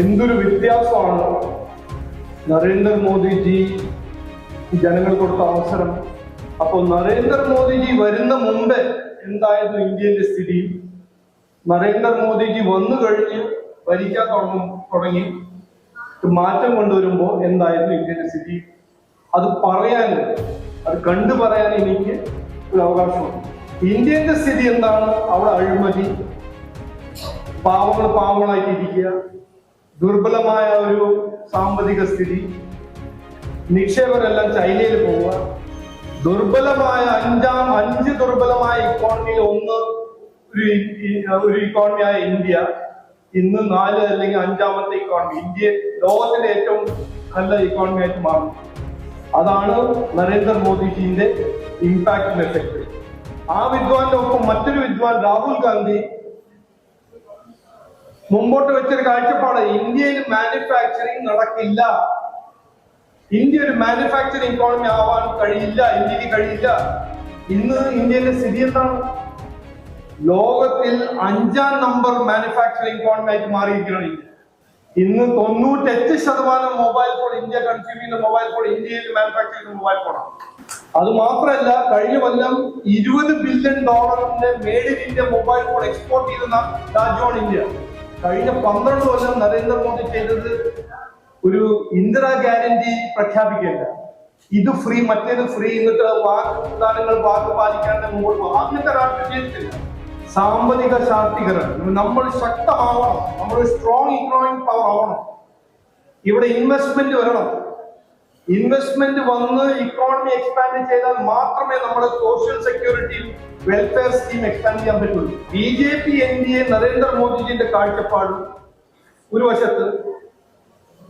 എന്തൊരു വ്യത്യാസമാണ് നരേന്ദ്രമോദിജി ജനങ്ങൾ കൊടുത്ത അവസരം. അപ്പോൾ നരേന്ദ്രമോദിജി വരുന്ന മുമ്പ് എന്തായിരുന്നു ഇന്ത്യയുടെ സ്ഥിതി? നരേന്ദ്രമോദിജി വന്നു കഴിഞ്ഞ് ഭരിക്കാൻ തുടങ്ങി മാറ്റം കൊണ്ടുവരുമ്പോൾ എന്തായിരുന്നു ഇന്ത്യയുടെ സ്ഥിതി? അത് പറയാൻ, അത് കണ്ടു പറയാൻ എനിക്ക് ഒരു അവകാശമുണ്ട്. ഇന്ത്യയുടെ സ്ഥിതി എന്താണ്? അവിടെ അഴിമതി, പാവങ്ങളായിട്ടിരിക്കുക, ദുർബലമായ ഒരു സാമ്പത്തിക സ്ഥിതി, നിക്ഷേപരെല്ലാം ചൈനയിൽ പോവുക, ദുർബലമായ അഞ്ച് ദുർബലമായ ഇക്കോണമിയിൽ ഒരു ഇക്കോണമിയായ ഇന്ത്യ ഇന്ന് 4 അല്ലെങ്കിൽ 5ാമത്തെ ഇക്കോണമി. ഇന്ത്യ ലോകത്തിലെ ഏറ്റവും നല്ല ഇക്കോണമി ആയിട്ട് മാറും. അതാണ് നരേന്ദ്രമോദിജിന്റെ ഇമ്പാക്ട് എഫക്ട്. ആ വിദ്വാന്റെ ഒപ്പം മറ്റൊരു വിദ്വാൻ രാഹുൽ ഗാന്ധി മുമ്പോട്ട് വെച്ചൊരു കാഴ്ചപ്പാട്, ഇന്ത്യയിൽ മാനുഫാക്ചറിങ് നടക്കില്ല, ഇന്ത്യ ഒരു മാനുഫാക്ചറിങ് ഇക്കോണമി ആവാൻ കഴിയില്ല, ഇന്ത്യക്ക് കഴിയില്ല. ഇന്ന് ഇന്ത്യയുടെ സ്ഥിതി എന്താണ്? ലോകത്തിൽ 5ാം നമ്പർ മാനുഫാക്ചറിങ് ഇക്കോണമി ആയിട്ട് മാറിയിരിക്കണം ഇന്ത്യ. ഇന്ന് 98% മൊബൈൽ ഫോൺ ഇന്ത്യ കൺസ്യൂം ചെയ്യുന്ന മൊബൈൽ ഫോൺ ഇന്ത്യയിൽ മാനുഫാക്ചർ ചെയ്യുന്ന മൊബൈൽ ഫോണാണ്. അത് മാത്രമല്ല, കഴിഞ്ഞ കൊല്ലം $20 billion made in India mobile phone export ചെയ്യുന്ന രാജ്യമാണ് ഇന്ത്യ. കഴിഞ്ഞ 12 കൊല്ലം നരേന്ദ്രമോദി ചെയ്തത് ഒരു ഇന്ദിരാ ഗ്യാരണ്ടി പ്രഖ്യാപിക്കില്ല, ഇത് ഫ്രീ മറ്റേത് ഫ്രീ, എന്നിട്ട് വാക്ക് പാലിക്കാണ്ട് മുമ്പോട്ട് പോകും. അങ്ങനത്തെ രാഷ്ട്രീയത്തില്ല. സാമ്പത്തിക ശാക്തീകരണം, നമ്മൾ ശക്തമാവണം, നമ്മൾ സ്ട്രോങ് ഇക്കണോമിക് പവർ ആവണം. ഇവിടെ ഇൻവെസ്റ്റ്മെന്റ് വരണം. ഇൻവെസ്റ്റ്മെന്റ് വന്ന് ഇക്കോണമി എക്സ്പാൻഡ് ചെയ്താൽ മാത്രമേ നമ്മുടെ social security welfare scheme expand ചെയ്യാൻ പറ്റുള്ളൂ. BJP NDA നരേന്ദ്രമോദിജിന്റെ കാഴ്ചപ്പാട് ഒരു വശത്ത്,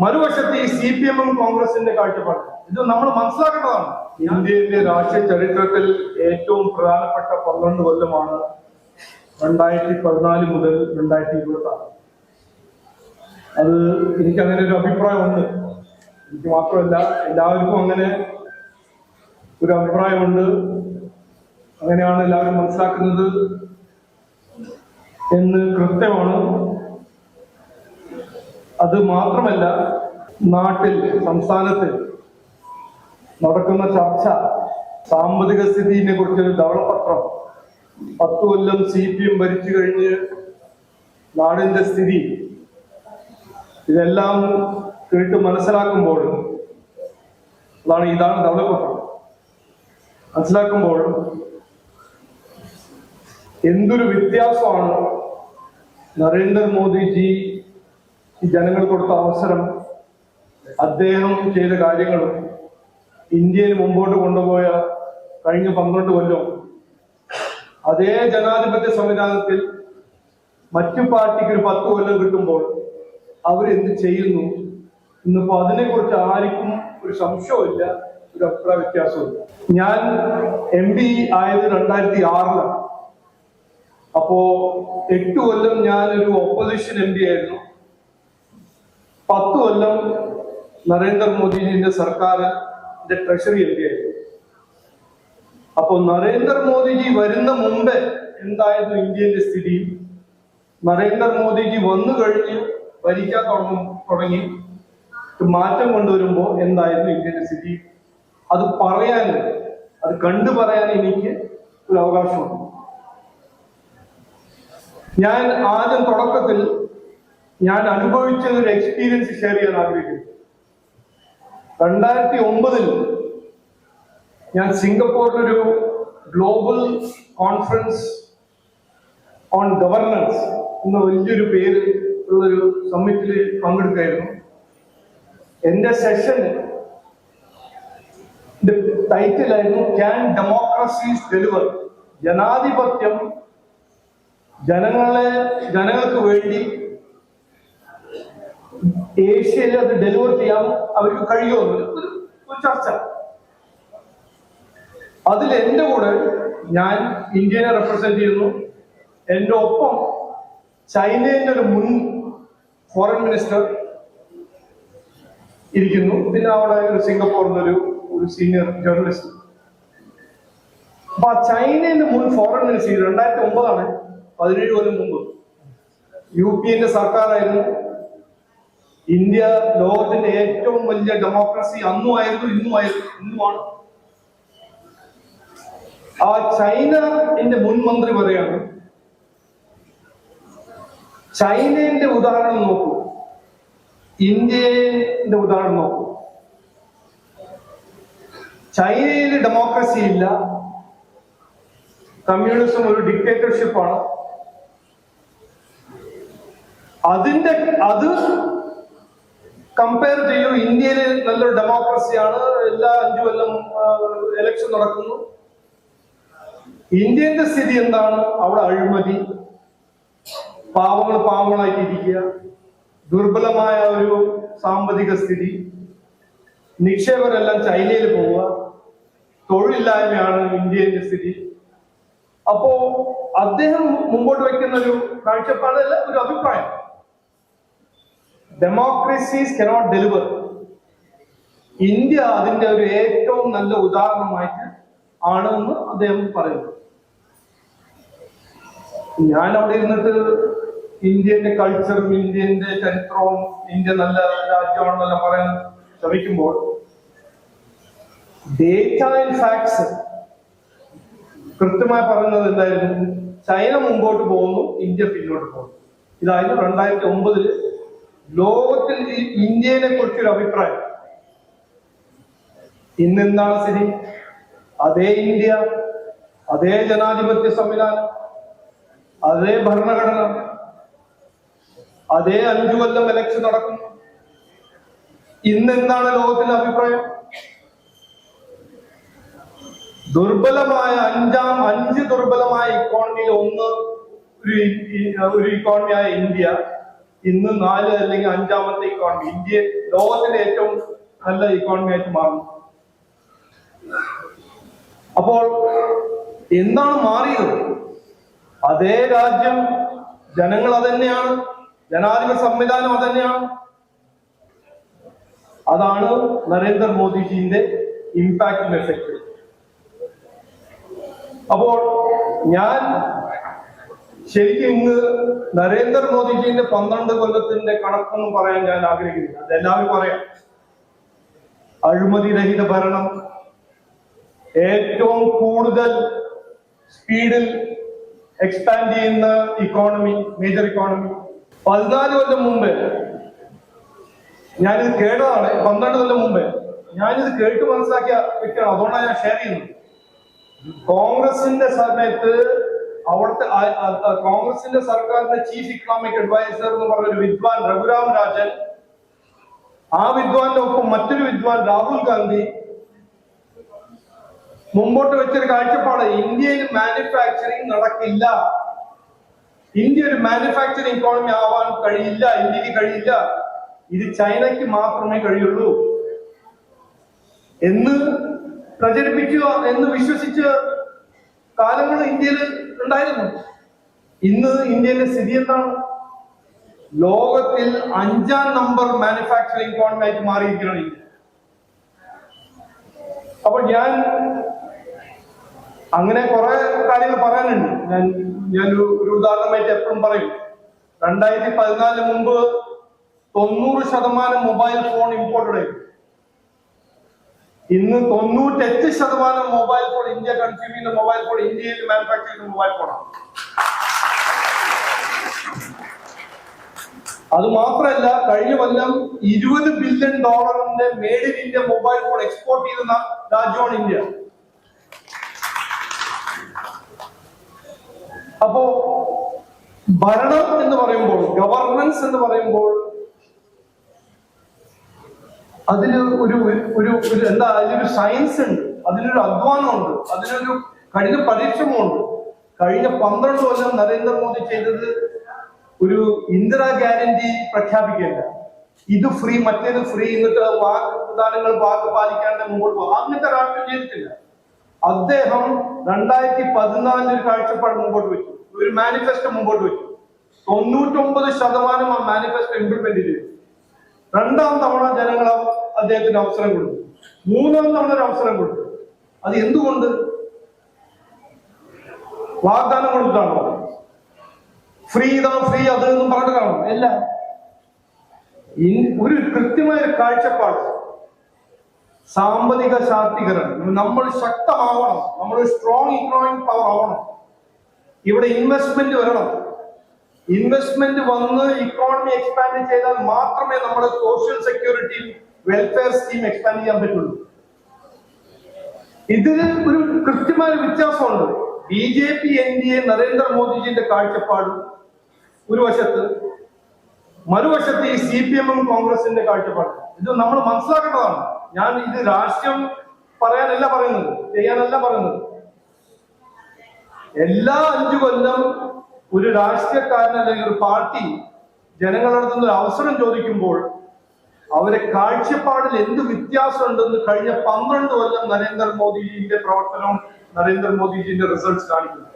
മറുവശത്ത് ഈ CPM കോൺഗ്രസിന്റെ കാഴ്ചപ്പാട്. ഇത് നമ്മൾ മനസ്സിലാക്കേണ്ടതാണ്. ഇന്ത്യയിലെ രാഷ്ട്രീയ ചരിത്രത്തിൽ ഏറ്റവും പ്രധാനപ്പെട്ട 12 കൊല്ലമാണ് 2014 മുതൽ 2026. അത് എനിക്ക് അങ്ങനെ ഒരു അഭിപ്രായമുണ്ട്. എനിക്ക് മാത്രമല്ല, എല്ലാവർക്കും അങ്ങനെ ഒരു അഭിപ്രായമുണ്ട്. അങ്ങനെയാണ് എല്ലാവരും മനസ്സിലാക്കുന്നത് എന്ന് കൃത്യമാണ്. അത് മാത്രമല്ല, നാട്ടിൽ, സംസ്ഥാനത്തിൽ നടക്കുന്ന ചർച്ച, സാമ്പത്തിക സ്ഥിതിയെ കുറിച്ചൊരു ധവളപത്രം, 10 കൊല്ലം CPM ഭരിച്ചു കഴിഞ്ഞ് നാടിന്റെ സ്ഥിതി, ഇതെല്ലാം കേട്ട് മനസ്സിലാക്കുമ്പോൾ, ഇതാണ് ധവളപത്രം, മനസ്സിലാക്കുമ്പോൾ എന്തൊരു വ്യത്യാസമാണ് നരേന്ദ്രമോദിജി ജനങ്ങൾ കൊടുത്ത അവസരം, അദ്ദേഹം ചെയ്ത കാര്യങ്ങളും ഇന്ത്യയിൽ മുമ്പോട്ട് കൊണ്ടുപോയ കഴിഞ്ഞ 12 കൊല്ലം. അതേ ജനാധിപത്യ സംവിധാനത്തിൽ മറ്റു പാർട്ടിക്ക് ഒരു 10 കൊല്ലം കിട്ടുമ്പോൾ അവരെന്ത് ചെയ്യുന്നു ഇന്നിപ്പോ അതിനെക്കുറിച്ച് ആർക്കും ഒരു സംശയമില്ല, ഒരു അഭിപ്രായ വ്യത്യാസമില്ല. ഞാൻ MP ആയത് 2006. അപ്പോ 8 കൊല്ലം ഞാനൊരു ഓപ്പോസിഷൻ MP ആയിരുന്നു. 10 കൊല്ലം നരേന്ദ്രമോദിജിന്റെ സർക്കാരിന്റെ ട്രഷറി MP ആയിരുന്നു. അപ്പോ നരേന്ദ്രമോദിജി വരുന്ന മുമ്പ് എന്തായിരുന്നു ഇന്ത്യയുടെ സ്ഥിതി? നരേന്ദ്രമോദിജി വന്നു കഴിഞ്ഞ് ഭരിക്കാൻ തുടങ്ങി മാറ്റം കൊണ്ടുവരുമ്പോൾ എന്തായിരുന്നു ഇന്ത്യയുടെ സ്ഥിതി? അത് പറയാൻ, അത് കണ്ടു പറയാൻ എനിക്ക് ഒരു അവകാശമുണ്ട്. ഞാൻ ആദ്യം തുടക്കത്തിൽ ഞാൻ അനുഭവിച്ച ഒരു എക്സ്പീരിയൻസ് ഷെയർ ചെയ്യാൻ ആഗ്രഹിക്കുന്നു. 2009 ഞാൻ സിംഗപ്പൂരിലൊരു ഗ്ലോബൽ കോൺഫറൻസ് ഓൺ ഗവർണൻസ് എന്ന വലിയൊരു പേര് ഉള്ളൊരു സമ്മിറ്റിൽ പങ്കെടുക്കുകയായിരുന്നു. എന്റെ സെഷൻ ടൈറ്റിലായിരുന്നു ക്യാൻ ഡെമോക്രസീസ് ഡെലിവർ? ജനാധിപത്യം ജനങ്ങൾക്ക് വേണ്ടി ഏഷ്യയിൽ അത് ഡെലിവർ ചെയ്യാൻ അവർക്ക് കഴിയുമോ ഒരു ചർച്ച. അതിൽ എന്റെ കൂടെ ഞാൻ ഇന്ത്യനെ റെപ്രസെന്റ് ചെയ്യുന്നു. എന്റെ ഒപ്പം ചൈനയുടെ ഒരു മുൻ ഫോറിൻ മിനിസ്റ്റർ ഇരിക്കുന്നു. പിന്നെ അവിടെ ഒരു സിംഗപ്പൂരിൽ ഒരു സീനിയർ ജേർണലിസ്റ്റ്. അപ്പൊ ആ ചൈനയുടെ മുൻ ഫോറിൻ മിനിസ്റ്റർ 2009 17 കൊല്ലം മുമ്പ് UPന്റെ സർക്കാരായിരുന്നു. ഇന്ത്യ ലോകത്തിന്റെ ഏറ്റവും വലിയ ഡെമോക്രസി അന്നുമായിരുന്നു, ഇന്നുമാണ്. ആ ചൈനന്റെ മുൻ മന്ത്രി പറയാണ്, ചൈനയുടെ ഉദാഹരണം നോക്കൂ, ഇന്ത്യയുടെ ഉദാഹരണം നോക്കൂ. ചൈനയിൽ ഡെമോക്രസി ഇല്ല, കമ്മ്യൂണിസം ഒരു ഡിക്റ്റേറ്റർഷിപ്പാണ്. അത് കമ്പയർ ചെയ്യൂ, ഇന്ത്യയിൽ നല്ലൊരു ഡെമോക്രസിയാണ്, എല്ലാ 5 കൊല്ലം ഇലക്ഷൻ നടക്കുന്നു. ഇന്ത്യന്റെ സ്ഥിതി എന്താണ്? അവിടെ അഴിമതി, പാവങ്ങളായിട്ടിരിക്കുക, ദുർബലമായ ഒരു സാമ്പത്തിക സ്ഥിതി, നിക്ഷേപരെല്ലാം ചൈനയിൽ പോവുക, തൊഴിലില്ലായ്മയാണ് ഇന്ത്യയുടെ സ്ഥിതി. അപ്പോ അദ്ദേഹം മുമ്പോട്ട് വയ്ക്കുന്ന ഒരു കാഴ്ചപ്പാടല്ല, ഒരു അഭിപ്രായം. Democracies cannot deliver. ഇന്ത്യ അതിന്റെ ഒരു ഏറ്റവും നല്ല ഉദാഹരണമായിട്ട് ആണെന്ന് അദ്ദേഹം പറയുന്നു. ഞാൻ അവിടെ ഇരുന്നിട്ട് ഇന്ത്യന്റെ കൾച്ചറും ഇന്ത്യന്റെ ചരിത്രവും ഇന്ത്യ നല്ല രാജ്യമാണെന്നെല്ലാം പറയാൻ ശ്രമിക്കുമ്പോൾ ഡേറ്റ ആൻഡ് ഫാക്ട്സ് കൃത്യമായി പറയുന്നത് എന്തായിരുന്നു? ചൈന മുമ്പോട്ട് പോകുന്നു, ഇന്ത്യ പിന്നോട്ട് പോകുന്നു. ഇതായിരുന്നു 2009 ലോകത്തിൽ ഇന്ത്യയെ കുറിച്ചൊരു അഭിപ്രായം. ഇന്നെന്താണ് സ്ഥിതി? അതേ ഇന്ത്യ, അതേ ജനാധിപത്യ സംവിധാനം, അതേ ഭരണഘടന, അതേ 5 കൊല്ലം ഇലക്ഷൻ നടക്കുന്നു. ഇന്നെന്താണ് ലോകത്തിന്റെ അഭിപ്രായം? ദുർബലമായ 5 ദുർബലമായ ഇക്കോണമിയിൽ ഒന്ന് ഒരു ഇക്കോണമിയായ ഇന്ത്യ ഇന്ന് 4 അല്ലെങ്കിൽ 5ാമത്തെ ഇക്കോണമി. ഇന്ത്യ ലോകത്തിന്റെ ഏറ്റവും നല്ല ഇക്കോണമി ആയിട്ട് മാറുന്നു. അപ്പോൾ എന്താണ് മാറിയത്? അതേ രാജ്യം, ജനങ്ങൾ അതന്നെയാണ്, ജനാധിപത്യ സംവിധാനം അതന്നെയാണ്. അതാണ് നരേന്ദ്രമോദിജിന്റെ ഇമ്പാക്ട് എഫക്ട്. അപ്പോൾ ഞാൻ ശരിക്കും ഇന്ന് നരേന്ദ്രമോദിജിന്റെ 12 കൊല്ലത്തിന്റെ കണക്കൊന്നും പറയാൻ ഞാൻ ആഗ്രഹിക്കുന്നില്ല. അതെല്ലാവരും പറയാം. അഴിമതി രഹിത ഭരണം, ഏറ്റവും കൂടുതൽ സ്പീഡിൽ എക്സ്പാൻഡ് ചെയ്യുന്ന ഇക്കോണമി, മേജർ ഇക്കോണമി. 14 കൊല്ലം മുമ്പ് ഞാനിത് കേട്ടതാണ്. 12 കൊല്ലം മുമ്പ് ഞാനിത് കേട്ട് മനസ്സിലാക്കിയ വ്യക്തിയാണ്. അതുകൊണ്ടാണ് ഞാൻ ഷെയർ ചെയ്യുന്നത്. കോൺഗ്രസിന്റെ സമയത്ത് അവിടുത്തെ കോൺഗ്രസിന്റെ സർക്കാരിന്റെ ചീഫ് ഇക്കണോമിക് അഡ്വൈസർ എന്ന് പറഞ്ഞൊരു വിദ്വാൻ രഘുരാം രാജൻ, ആ വിദ്വാന്റെ ഒപ്പം മറ്റൊരു വിദ്വാൻ രാഹുൽ ഗാന്ധി മുമ്പോട്ട് വെച്ചൊരു കാഴ്ചപ്പാട്, ഇന്ത്യയിൽ മാനുഫാക്ചറിങ് നടക്കില്ല, ഇന്ത്യ ഒരു മാനുഫാക്ചറിങ് ഇക്കോണമി ആവാൻ കഴിയില്ല, ഇന്ത്യക്ക് കഴിയില്ല, ഇത് ചൈനയ്ക്ക് മാത്രമേ കഴിയുള്ളൂ എന്ന് പ്രചരിപ്പിക്കുക, എന്ന് വിശ്വസിച്ച കാലങ്ങൾ ഇന്ത്യയിൽ ഉണ്ടായിരുന്നു. ഇന്ന് ഇന്ത്യയിലെ സ്ഥിതി എന്താണ്? ലോകത്തിൽ 5ാം നമ്പർ മാനുഫാക്ചറിങ് ഇക്കോണമി ആയിട്ട് മാറിയിരിക്കുകയാണ് ഇന്ത്യ. അപ്പോൾ ഞാൻ അങ്ങനെ കുറെ കാര്യങ്ങൾ പറയാനുണ്ട്. ഞാനൊരു ഉദാഹരണമായിട്ട് എപ്പോഴും പറയും. 2014 മുമ്പ് 90% മൊബൈൽ ഫോൺ ഇമ്പോർട്ടഡ് ആയിരുന്നു. ഇന്ന് 98% മൊബൈൽ ഫോൺ, ഇന്ത്യ കൺസ്യൂം ചെയ്യുന്ന മൊബൈൽ ഫോൺ ഇന്ത്യയിൽ മാനുഫാക്ചർ ചെയ്യുന്ന മൊബൈൽ ഫോണാണ്. അത് മാത്രമല്ല, കഴിഞ്ഞ കൊല്ലം $20 billion made in India mobile phone export ചെയ്യുന്ന രാജ്യമാണ് ഇന്ത്യ. അപ്പോ ഭരണം എന്ന് പറയുമ്പോൾ, ഗവർണൻസ് എന്ന് പറയുമ്പോൾ അതിന് ഒരു എന്താ, അതിലൊരു സയൻസ് ഉണ്ട്, അതിനൊരു അധ്വാനമുണ്ട്, അതിനൊരു കഠിന പരിശ്രമമുണ്ട്. കഴിഞ്ഞ 12 കൊല്ലം നരേന്ദ്രമോദി ചെയ്തത് ഒരു ഇന്ദിരാ ഗ്യാരണ്ടി പ്രഖ്യാപിക്കില്ല, ഇത് ഫ്രീ മറ്റേത് ഫ്രീ, എന്നിട്ട് വാക്ക് പാലിക്കാണ്ട് മുമ്പോട്ട് പോകും, അങ്ങനത്തെ രാഷ്ട്രീയം ചെയ്തിട്ടില്ല. അദ്ദേഹം 2014 ഒരു കാഴ്ചപ്പാട് മുമ്പോട്ട് വെച്ചു, ഒരു മാനിഫെസ്റ്റോ മുമ്പോട്ട് വെച്ചു. 99% ആ മാനിഫെസ്റ്റോ ഇംപ്ലിമെന്റ് ചെയ്തു. 2ാം തവണ ജനങ്ങൾ അദ്ദേഹത്തിന് അവസരം കൊടുത്തു. 3ാം തവണ ഒരു അവസരം കൊടുത്തു. അത് എന്തുകൊണ്ട്? വാഗ്ദാനം കൊടുത്താണോ? ഫ്രീ ഇതാ, ഫ്രീ അത് എന്നും പറഞ്ഞിട്ടാണോ? അല്ല. ഒരു കൃത്യമായ ഒരു കാഴ്ചപ്പാട്, സാമ്പത്തിക ശാക്തീകരണം, നമ്മൾ ശക്തമാവണം, നമ്മൾ സ്ട്രോങ് ഇക്കണോമിക് പവർ ആവണം. ഇവിടെ ഇൻവെസ്റ്റ്മെന്റ് വരണം. ഇൻവെസ്റ്റ്മെന്റ് വന്ന് ഇക്കോണമി എക്സ്പാൻഡ് ചെയ്താൽ മാത്രമേ നമ്മുടെ social security welfare scheme expand ചെയ്യാൻ പറ്റുള്ളൂ. ഇതിന് ഒരു കൃത്യമായ വ്യത്യാസമുണ്ട്. BJP NDA നരേന്ദ്രമോദിജിന്റെ കാഴ്ചപ്പാട് ഒരു വശത്ത്, മറുവശത്ത് ഈ CPM കോൺഗ്രസിന്റെ കാഴ്ചപ്പാട്. ഇത് നമ്മൾ മനസ്സിലാക്കേണ്ടതാണ്. ഞാൻ ഇത് രാഷ്ട്രീയം പറയാനല്ല പറയുന്നത്, ചെയ്യാനല്ല പറയുന്നത്. എല്ലാ 5 കൊല്ലം ഒരു രാഷ്ട്രീയക്കാരൻ അല്ലെങ്കിൽ ഒരു പാർട്ടി ജനങ്ങളുടെ അടുത്ത് നിന്ന് ഒരു അവസരം ചോദിക്കുമ്പോൾ അവരെ കാഴ്ചപ്പാടിൽ എന്ത് വ്യത്യാസം ഉണ്ടെന്ന് കഴിഞ്ഞ 12 കൊല്ലം നരേന്ദ്രമോദിജിന്റെ പ്രവർത്തനവും നരേന്ദ്രമോദിജിന്റെ റിസൾട്ട്സ് കാണിക്കുന്നു.